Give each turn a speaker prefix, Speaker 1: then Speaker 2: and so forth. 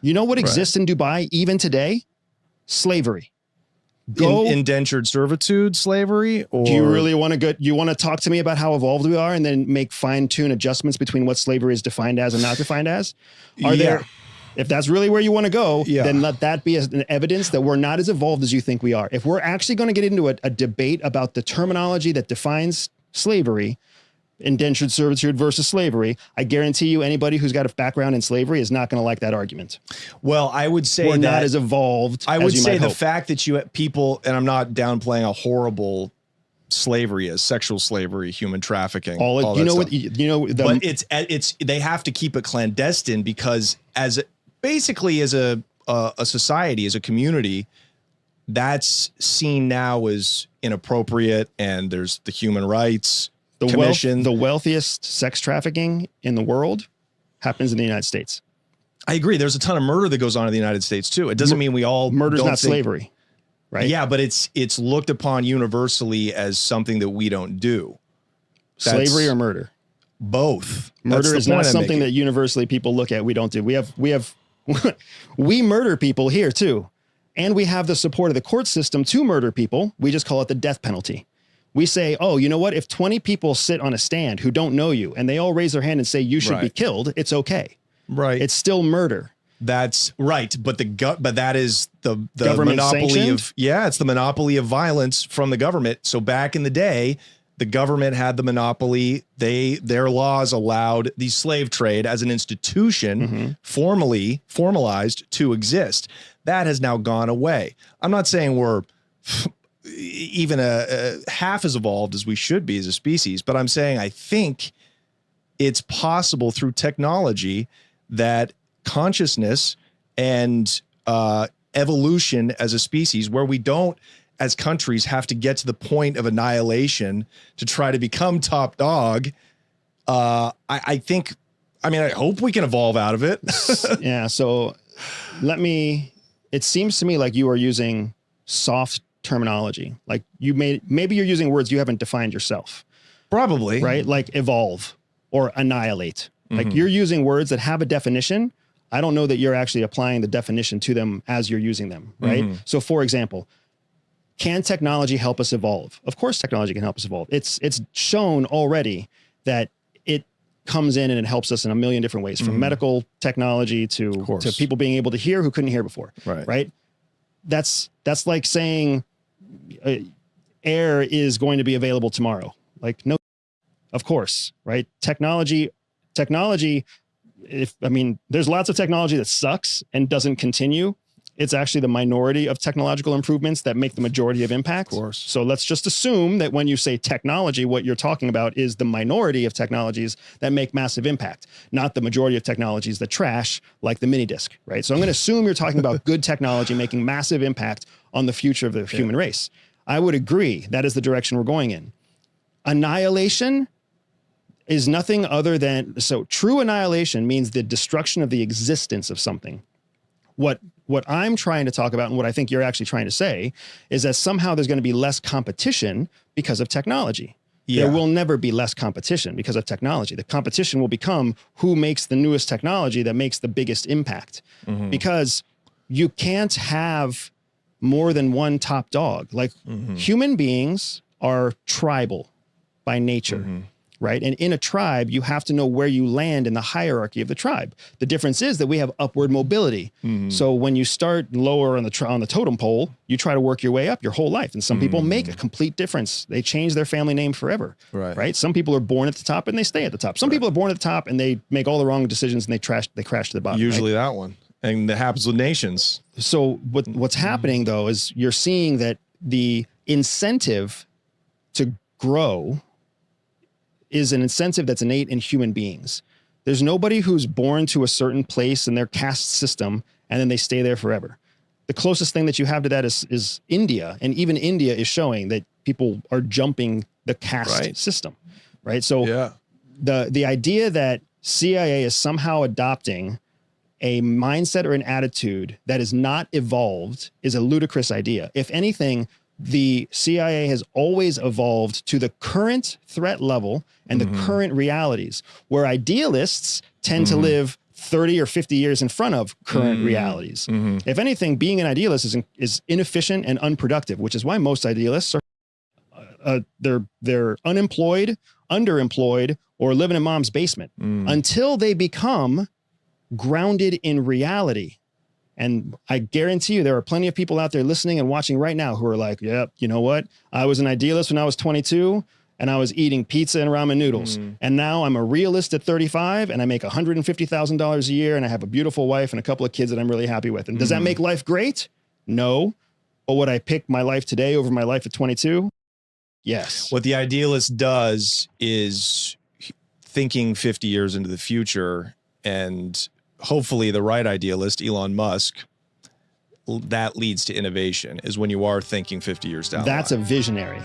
Speaker 1: You know what exists in Dubai even today? Slavery.
Speaker 2: Indentured servitude, slavery, or
Speaker 1: do you really want to go? You want to talk to me about how evolved we are, and then make fine-tune adjustments between what slavery is defined as and not defined as? Are there? If that's really where you want to go, then let that be an evidence that we're not as evolved as you think we are. If we're actually going to get into a debate about the terminology that defines slavery, indentured servitude versus slavery, I guarantee you anybody who's got a background in slavery is not going to like that argument.
Speaker 2: Well, I would say
Speaker 1: we're not as evolved.
Speaker 2: I would say the
Speaker 1: hope.
Speaker 2: fact that you people, and I'm not downplaying a horrible slavery as sexual slavery, human trafficking, all
Speaker 1: you
Speaker 2: that
Speaker 1: know
Speaker 2: stuff.
Speaker 1: But
Speaker 2: it's they have to keep it clandestine because basically as a society, as a community, that's seen now as inappropriate, and there's the human rights commission.
Speaker 1: The wealthiest sex trafficking in the world happens in the United States.
Speaker 2: I agree. There's a ton of murder that goes on in the United States too. It doesn't mean we all
Speaker 1: murder's not slavery, right?
Speaker 2: Yeah, but it's looked upon universally as something that we don't do.
Speaker 1: Slavery or murder?
Speaker 2: Both.
Speaker 1: Murder is not something that universally people look at. We don't do. We have we murder people here too, and we have the support of the court system to murder people. We just call it the death penalty. We say, oh, you know what? If 20 people sit on a stand who don't know you and they all raise their hand and say you should be killed, it's okay.
Speaker 2: Right.
Speaker 1: It's still murder.
Speaker 2: That's right. But that is the
Speaker 1: government
Speaker 2: monopoly
Speaker 1: sanctioned?
Speaker 2: it's the monopoly of violence from the government. So back in the day, the government had the monopoly. Their laws allowed the slave trade as an institution formalized to exist. That has now gone away. I'm not saying we're even a half as evolved as we should be as a species, but I'm saying I think it's possible through technology that consciousness and evolution as a species, where we don't as countries have to get to the point of annihilation to try to become top dog. I hope we can evolve out of it.
Speaker 1: Yeah. So it seems to me like you are using soft terminology. Like maybe you're using words you haven't defined yourself.
Speaker 2: Probably.
Speaker 1: Right? Like evolve or annihilate. Like you're using words that have a definition. I don't know that you're actually applying the definition to them as you're using them. Right? So for example, can technology help us evolve? Of course, technology can help us evolve. It's shown already that it comes in and it helps us in a million different ways, from medical technology to people being able to hear who couldn't hear before. Right? That's like saying air is going to be available tomorrow. Like, no, of course, right? Technology, there's lots of technology that sucks and doesn't continue. It's actually the minority of technological improvements that make the majority of impact. Of course. So let's just assume that when you say technology, what you're talking about is the minority of technologies that make massive impact, not the majority of technologies that trash, like the mini disc, right? So I'm going to assume you're talking about good technology making massive impact on the future of the human race. I would agree that is the direction we're going in. Annihilation is nothing other than, so true annihilation means the destruction of the existence of something. What I'm trying to talk about, and what I think you're actually trying to say, is that somehow there's going to be less competition because of technology. Yeah. There will never be less competition because of technology. The competition will become who makes the newest technology that makes the biggest impact. Because you can't have more than one top dog. Like human beings are tribal by nature. Right? And in a tribe, you have to know where you land in the hierarchy of the tribe. The difference is that we have upward mobility. So when you start lower on the totem pole, you try to work your way up your whole life. And some people make a complete difference. They change their family name forever. Right? Some people are born at the top and they stay at the top. Some people are born at the top and they make all the wrong decisions and they crash to the bottom.
Speaker 2: Usually that one. And that happens with nations.
Speaker 1: So what's happening though is you're seeing that the incentive to grow is an incentive that's innate in human beings. There's nobody who's born to a certain place in their caste system and then they stay there forever. The closest thing that you have to that is India. And even India is showing that people are jumping the caste system, right? So the idea that CIA is somehow adopting a mindset or an attitude that is not evolved is a ludicrous idea. If anything, the CIA has always evolved to the current threat level and the current realities, where idealists tend to live 30 or 50 years in front of current realities. If anything, being an idealist is inefficient and unproductive, which is why most idealists are they're unemployed, underemployed, or living in mom's basement until they become grounded in reality. And I guarantee you, there are plenty of people out there listening and watching right now who are like, yep, you know what? I was an idealist when I was 22 and I was eating pizza and ramen noodles. And now I'm a realist at 35 and I make $150,000 a year and I have a beautiful wife and a couple of kids that I'm really happy with. And does that make life great? No. But would I pick my life today over my life at 22? Yes.
Speaker 2: What the idealist does is thinking 50 years into the future, and hopefully the right idealist, Elon Musk, that leads to innovation, is when you are thinking 50 years down the line.
Speaker 1: That's a visionary.